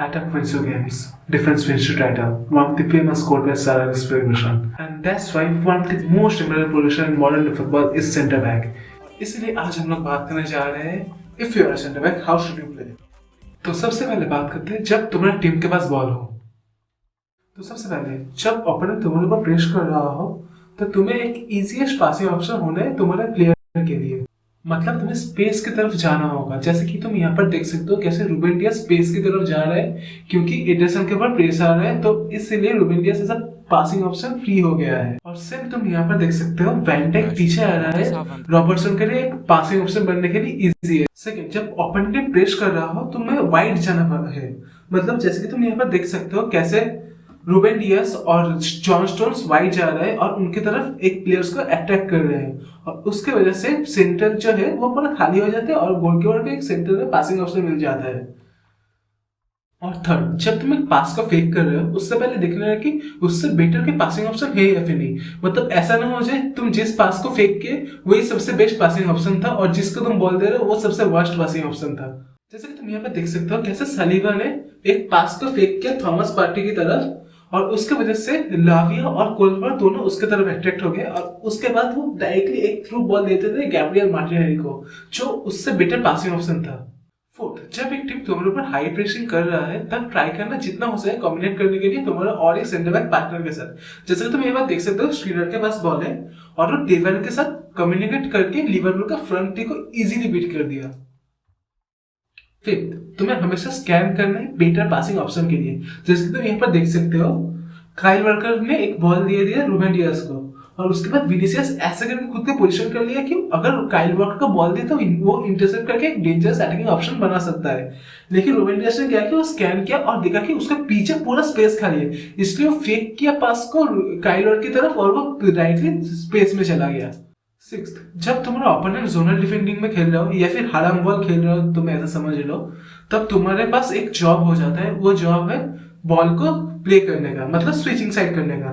Attack wins your games, defense wins your title. One of the famous quote by Sir Alex Ferguson. And that's why one of the most important position in modern football is center back. इसलिए आज हम लोग बात करने जा रहे हैं if you are a center back, how should you play? तो सबसे पहले बात करते हैं जब तुम्हारी टीम के पास बॉल हो। तो सबसे पहले जब ओपोनेंट तुम्हारे ऊपर प्रेस कर रहा हो तो तुम्हें एक इजीएस्ट पासिंग ऑप्शन होना है तुम्हारे प्लेयर के लिए। मतलब तुम्हें स्पेस की तरफ जाना होगा, जैसे कि तुम यहाँ पर देख सकते हो कैसे रूबेन डियास स्पेस की तरफ जा रहा है क्योंकि एडरसन के ऊपर प्रेस आ रहा है, तो इसलिए रूबेन डियास ऐसा पासिंग ऑप्शन फ्री हो गया है। और सेम तुम यहाँ पर देख सकते हो वैन डाइक पीछे आ रहा है, रॉबर्टसन के लिए एक पासिंग ऑप्शन बनने के लिए इजी है। सेकंड, जब ओपोनेंट प्रेस कर रहा हो तुम्हें वाइड जाना है, मतलब जैसे कि तुम यहाँ पर देख सकते हो कैसे रूबेन डियास और जॉन स्टोन्स वाइड जा रहे हैं और उनकी तरफ एक प्लेयर्स को अटैक कर रहे हैं और उसके वजह से सेंटर जो है वो पूरा खाली हो जाता है और गोलकीपर के एक सेंटर में पासिंग ऑप्शन मिल जाता है। और थर्ड, जब तुम एक पास को फेक कर रहे हो उससे पहले देख लेना कि उससे बेटर के पासिंग ऑप्शन है या फिर नहीं। मतलब ऐसा ना हो जाए तुम जिस पास को फेक के वही सबसे बेस्ट पासिंग ऑप्शन था और जिसको तुम बॉल दे रहे हो वो सबसे वर्स्ट पासिंग ऑप्शन था। जैसे कि तुम यहाँ पे देख सकते हो कैसे सलीबा ने एक पास को फेक किया थॉमस पार्टी की तरफ और उसके वजह से लाविया और कोलवर दोनों उसके तरफ अट्रैक्ट हो गए और उसके बाद वो डायरेक्टली एक थ्रू बॉल देते थे गैब्रियल मार्टिनेली को, जो उससे बेटर पासिंग ऑप्शन था। फोर्थ, जब एक टीम तुम्हारे ऊपर हाई प्रेसिंग कर रहा है तब ट्राई करना जितना हो सके कॉम्बिनेट करने के लिए तुम्हारा और एक सेंटर बैक पार्टनर के साथ। जैसे कि तुम ये बात देख सकते हो स्क्रीनर के पास बॉल है और वो डेवन के साथ कम्युनिकेट करके लिवरपूल का फ्रंट थ्री को इजीली बीट कर दिया। फिफ्थ, तुम्हें हमेशा स्कैन करना है बेटर पासिंग ऑप्शन के लिए। जैसे कि तुम यहाँ पर देख सकते हो काइल वॉकर ने एक बॉल दे दिया रूबेन डियास को और उसके बाद विनीसियस ऐसे करके खुद को पोजीशन कर लिया कि अगर काइल वॉकर को बॉल दे तो वो इंटरसेप्ट करके एक डेंजरस अटैकिंग ऑप्शन बना सकता है। लेकिन रूबेन डियास ने क्या किया, वो स्कैन किया और देखा कि उसके पीछे पूरा स्पेस खाली है, इसलिए वो फेक किया पास को काइल वॉकर की तरफ और वो डायरेक्टली स्पेस में चला गया। सिक्स्थ, जब तुम्हारा ओपोनेंट जोनल डिफेंडिंग में खेल रहा हो या फिर हार्ड बॉल खेल रहा हो तुम ऐसा समझ लो, तब तुम्हारे पास एक जॉब हो जाता है। वो जॉब है बॉल को प्ले करने का, मतलब स्विचिंग साइड करने का,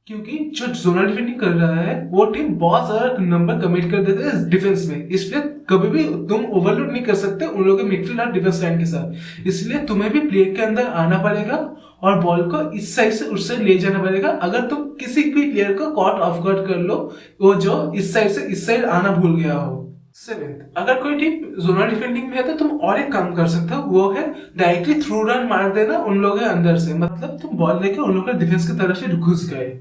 क्योंकि जो जोनल डिफेंडिंग कर रहा है वो टीम बहुत सारा नंबर कमिट कर देते हैं डिफेंस में, इसलिए कभी भी तुम ओवरलोड नहीं कर सकते उन लोगों के मिडफील्ड और डिफेंस लाइन के साथ। इसलिए तुम्हें भी प्ले के अंदर आना पड़ेगा और बॉल को इस साइड से उस साइड ले जाना पड़ेगा। अगर तुम किसी भी प्लेयर को कॉट ऑफ गार्ड कर लो वो जो इस साइड से इस साइड आना भूल गया हो। सेवेंथ, अगर कोई टीम जोनल डिफेंडिंग में है तो तुम और एक काम कर सकते हो, वो है डायरेक्टली थ्रू रन मार देना उन लोगों के अंदर से। मतलब तुम बॉल लेके उन लोगों के डिफेंस की तरफ से घुस गए।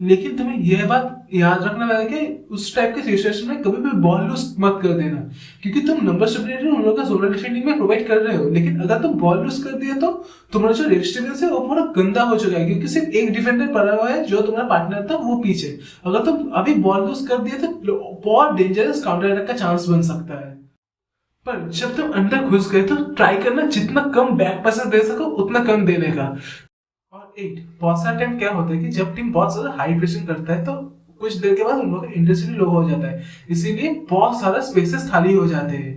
लेकिन तुम्हें यह बात याद रखना है कि उस टाइप के सिचुएशन में कभी भी बॉल लूज मत कर देना, क्योंकि तुम नंबर स्टेबिलिटी उन लोगों का जोनल डिफेंडिंग में प्रोवाइड कर रहे हो। लेकिन अगर तुम बॉल लूज कर दिए तो तुम्हारा जो रेजिस्टेंस है वो पूरा गंदा हो चुका है, क्योंकि सिर्फ एक डिफेंडर पड़ा हुआ है जो तुम्हारा पार्टनर था वो पीछे। अगर तुम अभी बॉल लूज कर दिए तो बहुत डेंजरस काउंटर अटैक का चांस बन सकता है। पर जब तुम अंदर घुस गए तो ट्राई करना जितना कम बैक पासेस दे सको उतना कम देने का। और 8, बहुत सारा टाइम क्या होता है कि जब टीम बहुत ज्यादा हाई प्रेसिंग करता है तो कुछ देर के बाद उन लोगों का इंटेंसिटी लो हो जाता है, इसीलिए बहुत सारा स्पेसेस खाली हो जाते हैं।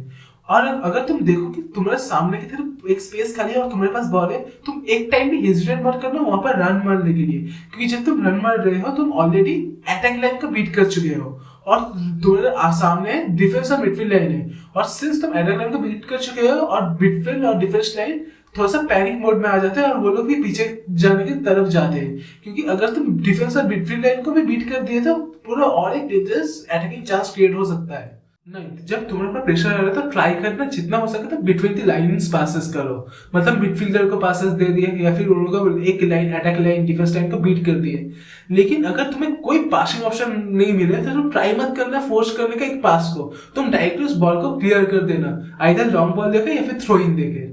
और अगर तुम देखो कि तुम्हारे सामने की तरफ एक स्पेस खाली है और तुम्हारे पास बॉल है, तुम एक टाइम भी हेजिटेट मत करना वहां पर रन मारने के लिए, क्योंकि जब तुम रन मार रहे हो तुम ऑलरेडी अटैक लाइन को बीट कर चुके हो और तुम्हारे सामने डिफेंस और मिडफील्ड लाइन है। और सिंस तुम अटैक लाइन को बीट कर चुके हो और मिडफील्ड और डिफेंस लाइन थोड़ा सा पैनिक मोड में आ जाते हैं और वो लोग भी पीछे जाने की तरफ जाते हैं, क्योंकि अगर तुम डिफेंस और मिडफील्ड लाइन को भी बीट कर दिए तो पूरा और एक डेंजरस अटैकिंग चांस क्रिएट हो सकता है। नहीं, जब तुम्हारे पर प्रेशर आ रहा है तो ट्राई करना जितना हो सके तो बिटवीन द लाइंस पासेस करो। मतलब मिडफील्डर को पासेस दे दिए या फिर उन लोगों को एक line attack line defence line को बीट कर दिए। लेकिन अगर तुम्हें कोई पासिंग ऑप्शन नहीं मिले तो तुम ट्राई मत करना फोर्स करने का एक पास को, तुम डायरेक्टली उस बॉल को क्लियर कर देना, आइदर लॉन्ग बॉल देके या फिर थ्रो इन देके।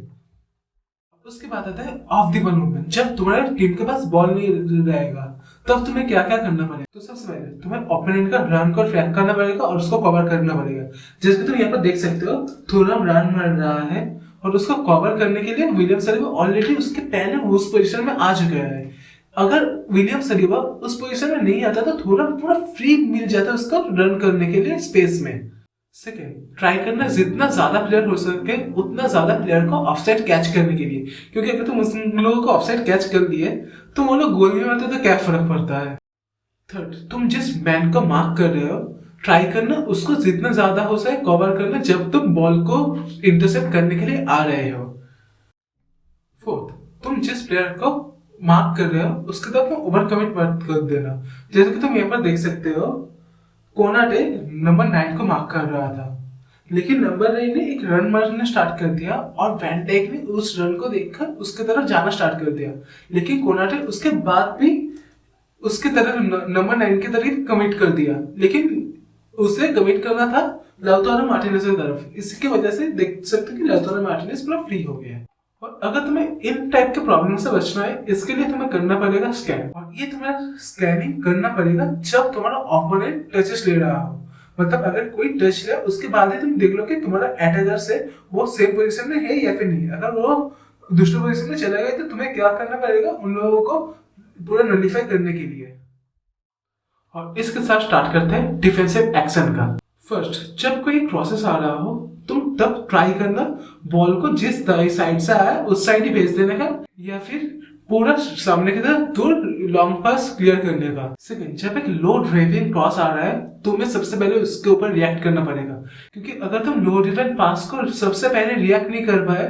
उसके बाद आता है ऑफ द बॉल मूवमेंट। जब तुम्हारे टीम के पास बॉल नहीं रहेगा तब तुम्हें क्या क्या करना पड़ेगा। तो सबसे पहले तुम्हें ओपोनेंट का रन को ट्रैक करना पड़ेगा और उसको कवर करना पड़ेगा। जैसे तुम यहाँ पर देख सकते हो थोरम रन मार रहा है और उसको कवर करने के लिए विलियम सलीबा ऑलरेडी उसके पहले उस पोजीशन में आ चुका है। अगर विलियम सलीबा उस पोजीशन में नहीं आता तो थोड़ा पूरा फ्री मिल जाता है उसको रन करने के लिए स्पेस में। सेकेंड, ट्राई करना जितना ज्यादा प्लेयर हो सके उतना ज्यादा प्लेयर को ऑफसाइड कैच करने के लिए, क्योंकि अगर तुम उस लोगों को ऑफसाइड कैच कर दिए तो वो लोग गोल भी मारते तो क्या फर्क पड़ता है। थर्ड, तुम जिस मैन को मार्क कर रहे हो ट्राई करना उसको जितना ज्यादा हो सके कवर करना जब तुम बॉल को इंटरसेप्ट करने के लिए आ रहे हो। फोर्थ, जिस प्लेयर को मार्क कर रहे हो उसके तरफ तुम ओवर कमिट मत कर देना। जैसे कि तुम यहाँ पर देख सकते हो, कोनाटे नंबर 9 को मार्क कर रहा था, लेकिन नंबर 9 ने एक रन मारना स्टार्ट कर दिया और वैन डाइक ने उस रन को देखकर उसके तरफ जाना स्टार्ट कर दिया, लेकिन कोनाटे उसके बाद भी उसके तरफ नंबर 9 की तरफ कमिट कर दिया, लेकिन उसे कमिट करना था लाउतारो मार्टिनेज की तरफ। इसकी वजह से देख सकते हो कि लाउतारो मार्टिनेज पूरा फ्री हो गया है। और अगर तुम्हें इन टाइप के प्रॉब्लम से बचना है, इसके लिए तुम्हें करना पड़ेगा स्कैन, और ये तुम्हें स्कैनिंग करना पड़ेगा जब तुम्हारा ओपोनेंट टचेस ले रहा हो। मतलब अगर कोई टच ले उसके बाद ही तुम देख लो कि तुम्हारा अटैकर से वो सेम पोजीशन में है या फिर नहीं। अगर वो दूसरे पोजीशन में चला गया तो तुम्हें क्या करना पड़ेगा, उन लोगों को पूरा नलिफाई करने के लिए। और इसके साथ स्टार्ट करते हैं डिफेंसिव एक्शन का। फर्स्ट, जब कोई क्रॉसेस आ रहा हो तुम तब ट्राई करना बॉल को जिस साइड से आया उस साइड ही भेज देने का, या फिर पूरा सामने की तरफ दूर लॉन्ग पास क्लियर करने का। सेकंड, जब एक लो ड्राइविंग क्रॉस आ रहा है तुम्हें सबसे पहले उसके ऊपर रिएक्ट करना पड़ेगा, क्योंकि अगर तुम लो ड्राइविंग पास को सबसे पहले रिएक्ट नहीं कर पाए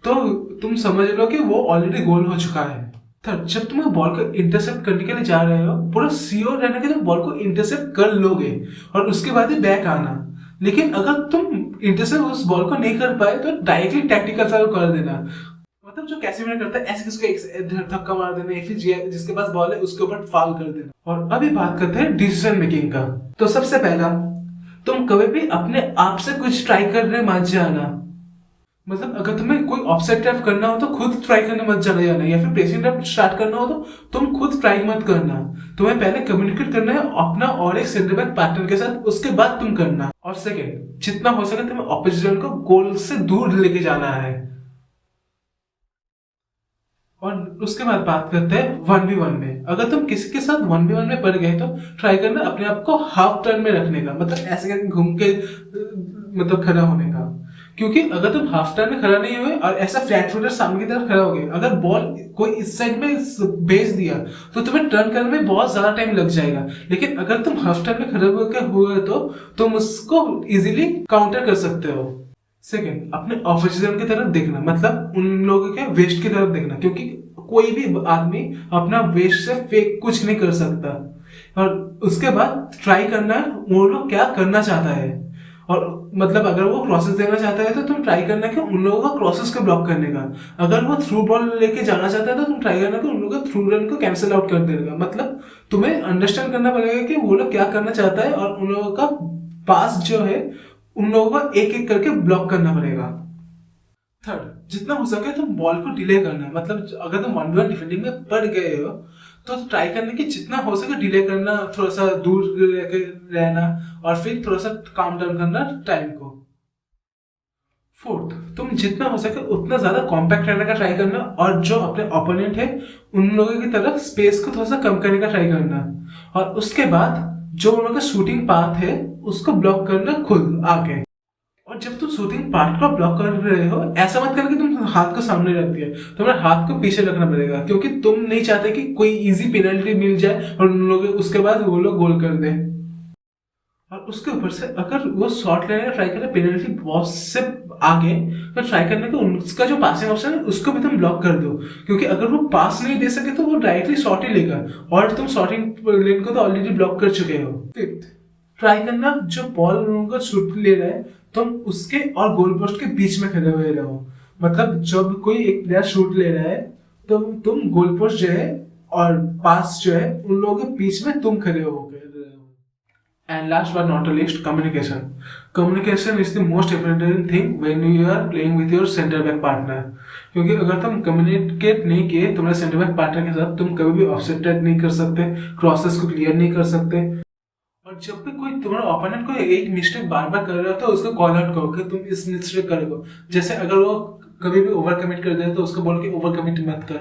तो तुम समझ लो कि वो ऑलरेडी गोल हो चुका है। थर्ड, जब तुम बॉल को इंटरसेप्ट करने के लिए जा रहे हो पूरा श्योर रहना कि तुम बॉल को इंटरसेप्ट कर लोगे और उसके बाद ही बैक आना। लेकिन अगर तुम इंटरसेप्ट उस बॉल को नहीं कर पाए तो डायरेक्टली टैक्टिकल फाउल कर देना। मतलब जो कैसेमिरो करता है ऐसे किसको एक धक्का मार देना या फिर जिसके पास बॉल है उसके ऊपर फाउल कर देना। और अभी बात करते हैं डिसीजन मेकिंग का। तो सबसे पहला, तुम कभी भी अपने आप से कुछ ट्राई करने मत जाना। मतलब अगर तुम्हें कोई ऑफसाइड ट्रैप करना हो तो खुद ट्राई करने मत चले जाना, या फिर प्रेसिंग ट्रैप स्टार्ट करना हो तो तुम खुद ट्राई मत करना। तुम्हें पहले कम्युनिकेट करना है अपना और एक सेंटर बैक पार्टनर के साथ, उसके बाद तुम करना। और सेकंड, जितना हो सके तुम्हें ऑपोजिशन को गोल से दूर लेके जाना है। और उसके बाद बात करते हैं 1v1 में। अगर तुम किसी के साथ 1v1 में पड़ गए तो ट्राई करना अपने आप को हाफ टर्न में रखने का, मतलब ऐसे करके घूम के मतलब खड़ा होने का। क्योंकि अगर तुम हाफ टर्न में खड़ा नहीं हुए और ऐसा फ्लैट फुटर सामने की तरफ खड़ा हो गए, अगर बॉल कोई इस साइड में भेज दिया तो तुम्हें टर्न करने में बहुत ज्यादा टाइम लग जाएगा। लेकिन अगर तुम हाफ टर्न में खड़े होकर हुए तो तुम उसको इजीली काउंटर कर सकते हो। सेकंड, अपने ऑपोजिशन की तरफ देखना, मतलब उन लोगों के वेस्ट की तरफ देखना, क्योंकि कोई भी आदमी अपना वेस्ट से फेक कुछ नहीं कर सकता। और उसके बाद ट्राई करना वो लोग क्या करना चाहता है, और मतलब अगर वो क्रॉसेस देना चाहता है तो तुम ट्राई करना कि उन लोगों का क्रॉसेस को ब्लॉक करने का। अगर वो थ्रू बॉल लेके जाना चाहता है तो तुम ट्राई करना कि उन लोगों का थ्रू रन को कैंसिल आउट कर देगा। मतलब तुम्हें अंडरस्टैंड करना पड़ेगा कि वो लोग क्या करना चाहता है और उन लोगों का पास जो है उन लोगों को एक एक करके ब्लॉक करना पड़ेगा। थर्ड, जितना हो सके तुम बॉल को डिले करना, मतलब अगर तुम 1v1 डिफेंडिंग में पड़ गए हो तो ट्राई करने की जितना हो सके डिले करना, थोड़ा सा दूर रहना और फिर थोड़ा सा काम डाउन करना टाइम को। फोर्थ, तुम जितना हो सके उतना ज्यादा कॉम्पैक्ट रहने का ट्राई करना और जो अपने ओपोनेंट है उन लोगों की तरफ स्पेस को थोड़ा सा कम करने का ट्राई करना। और उसके बाद जो उन लोगों का शूटिंग पाथ है उसको ब्लॉक करना खुद आके। और जब तुम शूटिंग पार्ट को ब्लॉक कर रहे हो ऐसा मत करके तुम हाथ को सामने रख दिया, तुम्हारे हाथ को पीछे रखना पड़ेगा, क्योंकि तुम नहीं चाहते कि कोई इजी पेनल्टी मिल जाए और उन लोग उसके बाद वो लोग गोल कर दे। और उसके ऊपर से अगर वो शॉट लेने का ट्राई करे पेनल्टी बॉक्स से आगे, तो ट्राई करने का उसका जो पासिंग ऑप्शन है उसको भी तुम ब्लॉक कर दो, क्योंकि अगर वो पास नहीं दे सके तो वो डायरेक्टली शॉट ही लेगा और तुम शॉटिंग लेन को तो ऑलरेडी ब्लॉक कर चुके हो। फिफ्थ, ट्राई करना जो बॉल उनको शूट ले रहा है तुम उसके और गोल पोस्ट के बीच में खड़े हुए रहो। मतलब जब कोई एक प्लेयर शूट ले रहा है तो तुम गोल पोस्ट जो है और पास जो है उन लोगों के बीच में तुम खड़े हो गए। And last but not least, communication. Communication is the most important thing when you are playing with your centre back partner. क्योंकि अगर तुम कम्युनिकेट नहीं किए तुम्हारे सेंटर बैक पार्टनर के साथ, तुम कभी भी ऑफसेट ट्रैक नहीं कर सकते, क्रॉसेस को क्लियर नहीं कर सकते। और जब भी कोई तुम्हारा ओपोनेंट को एक मिस्टेक बार बार कर रहा हो तो उसको कॉल आउट करो कि तुम इस मिस्टेक करोगे। जैसे अगर वो कभी भी ओवर कमिट कर दे तो उसको बोलो कि ओवर कमिट मत कर।